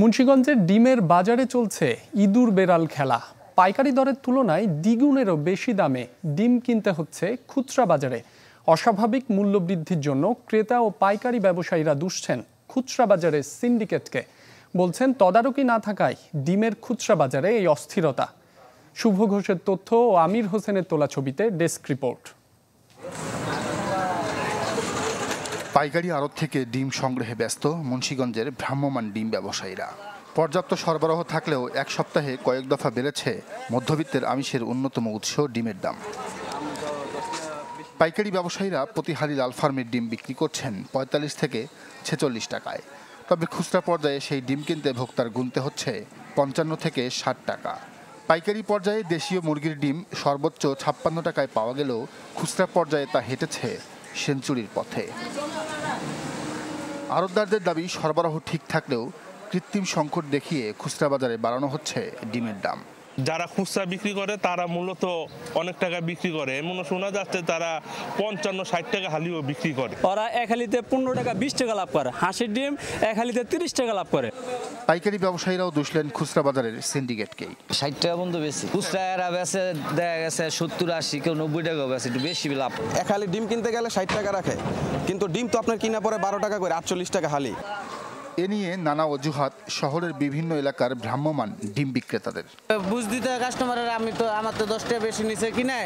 মুন্সিগঞ্জের ডিমের বাজারে চলছে ইঁদুর বেড়াল খেলা। পাইকারি দরের তুলনায় দ্বিগুণেরও বেশি দামে ডিম কিনতে হচ্ছে খুচরা বাজারে। অস্বাভাবিক মূল্য বৃদ্ধির জন্য ক্রেতা ও পাইকারি ব্যবসায়ীরা দুষছেন খুচরা বাজারের সিন্ডিকেটকে। বলছেন তদারকি না থাকায় ডিমের খুচরা বাজারে এই অস্থিরতা। শুভ ঘোষের তথ্য ও আমির হোসেনের তোলা ছবিতে ডেস্ক রিপোর্ট। পাইকারি আড়ত থেকে ডিম সংগ্রহে ব্যস্ত মুন্সিগঞ্জের ভ্রাম্যমাণ ডিম ব্যবসায়ীরা। পর্যাপ্ত সরবরাহ থাকলেও এক সপ্তাহে কয়েক দফা বেড়েছে মধ্যবিত্তের আমিষের অন্যতম উৎস ডিমের দাম। পাইকারি ব্যবসায়ীরা প্রতি হালি লাল ফার্মের ডিম বিক্রি করছেন ৪৫ থেকে ৪৬ টাকায়। তবে খুচরা পর্যায়ে সেই ডিম কিনতে ভোক্তার গুনতে হচ্ছে ৫৫ থেকে ৬০ টাকা। পাইকারি পর্যায়ে দেশীয় মুরগির ডিম সর্বোচ্চ ৫৬ টাকায় পাওয়া গেলেও খুচরা পর্যায়ে তা হেঁটেছে সেঞ্চুরির পথে। আড়তদারদের দাবি সরবরাহ ঠিক থাকলেও কৃত্রিম সংকট দেখিয়ে খুচরা বাজারে বাড়ানো হচ্ছে ডিমের দাম। যারা খুচরা বিক্রি করে তারা মূলত অনেক টাকা বিক্রি করে, এমন শোনা যাচ্ছে তারা ৫৫-৬০ টাকা হালিও বিক্রি করে। ওরা এক হালিতে ১৫ টাকা ২০ টাকা লাভ করে, হাঁসের ডিম এক হালিতে ৩০ টাকা লাভ করে। পাইকারি ব্যবসায়ীরাও দুষলেন খুচরা বাজারের সিন্ডিকেটকেই। ৬০ টাকা পর্যন্ত বেশি খুচরা এরা বেচে, দেখা গেছে ৭০-৮০ কেউ ৯০ টাকা বেচে, একটু বেশি লাভ। এক হালি ডিম কিনতে গেলে ৬০ টাকা রাখে, কিন্তু ডিম তো আপনার কিনা পরে ১২ টাকা করে, ৪৮ টাকা হালি। এ নিয়ে নানা অজুহাত শহরের বিভিন্ন এলাকার ভ্রাম্যমাণ ডিম বিক্রেতাদের। বুঝ দিতে কাস্টমারের আমার তো ১০ টাকা বেশি নিচে কিনে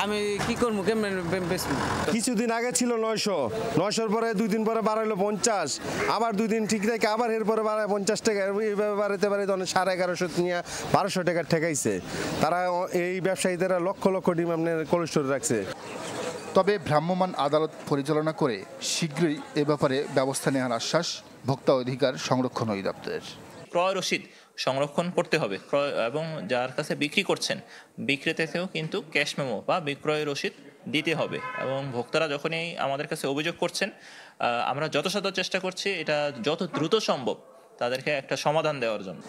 আমি কি করবো, কেমন বেচবো। কিছুদিন আগে ছিল ৯০০ পরে ২ দিন পরে বাড়াইলো ৫০, আবার ২ দিন ঠিক থাকে আবার এরপরে বাড়ায় ৫০ টাকা, এইভাবে বাড়াইতে বাড়াইতে ১১৫০ নিয়ে ১২০০ টাকা ঠেকাইছে। তারা এই ব্যবসায়ীদের লক্ষ লক্ষ ডিম আপনার কোল্ড স্টোরে রাখছে। তবে ভ্রাম্যমাণ আদালত পরিচালনা করে শীঘ্রই এ ব্যাপারে ব্যবস্থা নেওয়ার আশ্বাস ভোক্তা অধিকার সংরক্ষণ অধিদপ্তরের। ক্রয় রসিদ সংরক্ষণ করতে হবে এবং যার কাছে বিক্রি করছেন বিক্রেতাকেও কিন্তু ক্যাশ মেমো বা বিক্রয় রসিদ দিতে হবে। এবং ভোক্তারা যখনই আমাদের কাছে অভিযোগ করছেন আমরা যথাসাধ্য চেষ্টা করছি এটা যত দ্রুত সম্ভব তাদেরকে একটা সমাধান দেওয়ার জন্য।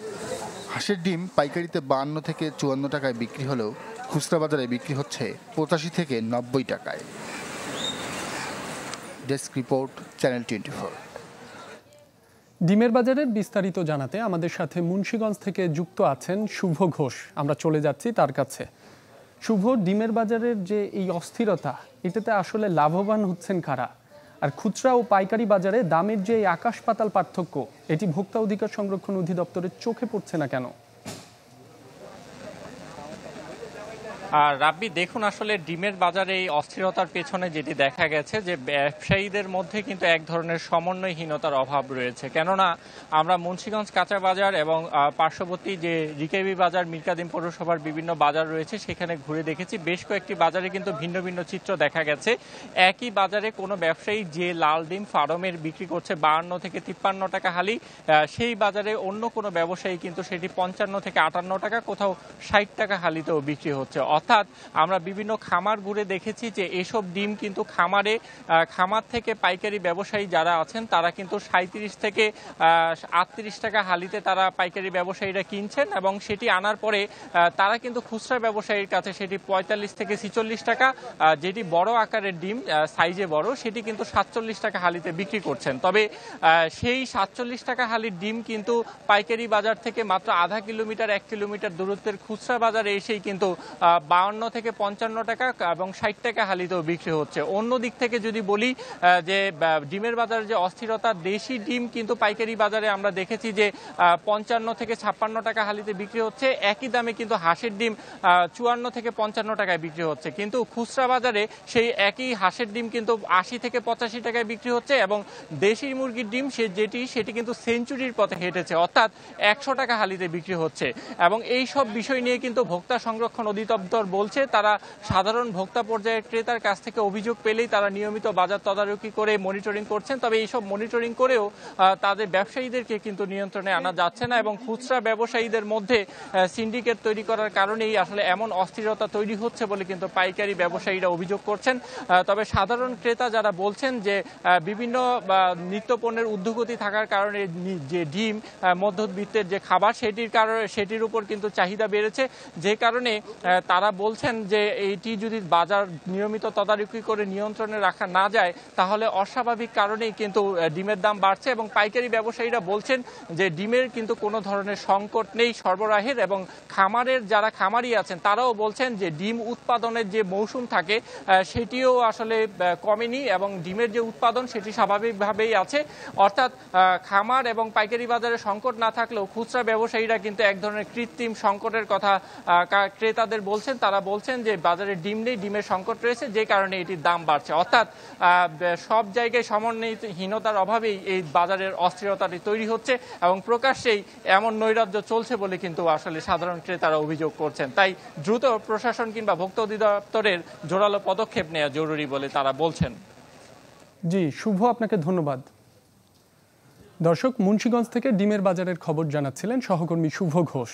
হাঁসের ডিম পাইকারিতে ৫২ থেকে ৫৪ টাকায় বিক্রি হলেও খুচরা বাজারে বিক্রি হচ্ছে ৮৫ থেকে ৯০ টাকায়। Desk report, channel 24। ডিমের বাজারের বিস্তারিত জানাতে আমাদের সাথে মুন্সিগঞ্জ থেকে যুক্ত আছেন শুভ ঘোষ। আমরা চলে যাচ্ছি তার কাছে। শুভ, ডিমের বাজারের যে এই অস্থিরতা, এটাতে আসলে লাভবান হচ্ছেন কারা? আর খুচরা ও পাইকারি বাজারে দামের যে আকাশ পাতাল পার্থক্য, এটি ভোক্তা অধিকার সংরক্ষণ অধিদপ্তরের চোখে পড়ছে না কেন? আর রাব্বি, দেখুন আসলে ডিমের বাজারে এই অস্থিরতার পেছনে যেটি দেখা গেছে যে ব্যবসায়ীদের মধ্যে কিন্তু এক ধরনের সমন্বয়হীনতার অভাব রয়েছে। কেননা আমরা মুন্সিগঞ্জ কাঁচা বাজার এবং পার্শ্ববর্তী যে রিকেবি বাজার, মিরকাদিম পৌরসভার বিভিন্ন বাজার রয়েছে সেখানে ঘুরে দেখেছি বেশ কয়েকটি বাজারে কিন্তু ভিন্ন ভিন্ন চিত্র দেখা গেছে। একই বাজারে কোনো ব্যবসায়ী যে লাল ডিম ফার্মের বিক্রি করছে ৫২ থেকে ৫৩ টাকা হালি, সেই বাজারে অন্য কোনো ব্যবসায়ী কিন্তু সেটি ৫৫ থেকে ৫৮ টাকা, কোথাও ৬০ টাকা হালিতেও বিক্রি হচ্ছে। অর্থাৎ আমরা বিভিন্ন খামার ঘুরে দেখেছি যে এসব ডিম কিন্তু খামার থেকে পাইকারি ব্যবসায়ী যারা আছেন তারা কিন্তু ৩৭ থেকে ৩৮ টাকা হালিতে তারা পাইকারি ব্যবসায়ীরা কিনছেন এবং সেটি আনার পরে তারা কিন্তু খুচরা ব্যবসায়ীর কাছে সেটি ৪৫ থেকে ৪৬ টাকা, যেটি বড় আকারের ডিম সাইজে বড় সেটি কিন্তু ৪৭ টাকা হালিতে বিক্রি করছেন। তবে সেই ৪৭ টাকা হালির ডিম কিন্তু পাইকারি বাজার থেকে মাত্র আধা কিলোমিটার ১ কিলোমিটার দূরত্বের খুচরা বাজারে এসেই কিন্তু ৫২ থেকে ৫৫ টাকা এবং ৬০ টাকা হালিতেও বিক্রি হচ্ছে। অন্য দিক থেকে যদি বলি যে ডিমের বাজারে যে অস্থিরতা, দেশি ডিম কিন্তু পাইকারি বাজারে আমরা দেখেছি যে ৫৫ থেকে ৫৬ টাকা হালিতে বিক্রি হচ্ছে। একই দামে কিন্তু হাঁসের ডিম ৫৪ থেকে ৫৫ টাকায় বিক্রি হচ্ছে, কিন্তু খুচরা বাজারে সেই একই হাঁসের ডিম কিন্তু ৮০ থেকে ৮৫ টাকায় বিক্রি হচ্ছে এবং দেশি মুরগির ডিম সেটি কিন্তু সেঞ্চুরির পথে হেঁটেছে, অর্থাৎ ১০০ টাকা হালিতে বিক্রি হচ্ছে। এবং এই সব বিষয় নিয়ে কিন্তু ভোক্তা সংরক্ষণ অধিদপ্তর বলছে তারা সাধারণ ভোক্তা পর্যায়ের ক্রেতার কাছ থেকে অভিযোগ পেলেই তারা নিয়মিত বাজার তদারকি করে মনিটরিং করছেন। তবে এইসব মনিটরিং করেও তাদের ব্যবসায়ীদেরকে কিন্তু নিয়ন্ত্রণে আনা যাচ্ছে না এবং খুচরা ব্যবসায়ীদের মধ্যে সিন্ডিকেট তৈরি করার কারণেই আসলে এমন অস্থিরতা তৈরি হচ্ছে বলে কিন্তু পাইকারি ব্যবসায়ীরা অভিযোগ করছেন। তবে সাধারণ ক্রেতা যারা বলছেন যে বিভিন্ন নিত্যপণ্যের ঊর্ধ্বগতি থাকার কারণে যে ডিম মধ্যবিত্তের যে খাবার সেটির উপর কিন্তু চাহিদা বেড়েছে, যে কারণে তারা তারা বলছেন যে এইটি যদি বাজার নিয়মিত তদারকি করে নিয়ন্ত্রণে রাখা না যায় তাহলে অস্বাভাবিক কারণেই কিন্তু ডিমের দাম বাড়ছে এবং পাইকারি ব্যবসায়ীরা বলছেন যে ডিমের কিন্তু কোনো ধরনের সংকট নেই সরবরাহের, এবং খামারের যারা খামারি আছেন তারাও বলছেন যে ডিম উৎপাদনের যে মৌসুম থাকে সেটিও আসলে কমেনি এবং ডিমের যে উৎপাদন সেটি স্বাভাবিকভাবেই আছে। অর্থাৎ খামার এবং পাইকারি বাজারে সংকট না থাকলেও খুচরা ব্যবসায়ীরা কিন্তু এক ধরনের কৃত্রিম সংকটের কথা ক্রেতাদের বলছেন। তারা বলছেন যে বাজারে ডিম নেই, ডিমের সংকট রয়েছে, যে কারণে এটির দাম বাড়ছে। অর্থাৎ সব জায়গায় সমন্বয়হীনতার অভাবেই এই বাজারের অস্থিরতাটি তৈরি হচ্ছে এবং প্রকাশ্যেই এমন নৈরাজ্য চলছে বলে কিন্তু আসলে সাধারণ ক্রেতারা অভিযোগ করছেন। তাই দ্রুত প্রশাসন কিংবা ভোক্তা অধিদপ্তরের জোরালো পদক্ষেপ নেওয়া জরুরি বলে তারা বলছেন। জি শুভ, আপনাকে ধন্যবাদ। দর্শক, মুন্সিগঞ্জ থেকে ডিমের বাজারের খবর জানাচ্ছিলেন সহকর্মী শুভ ঘোষ।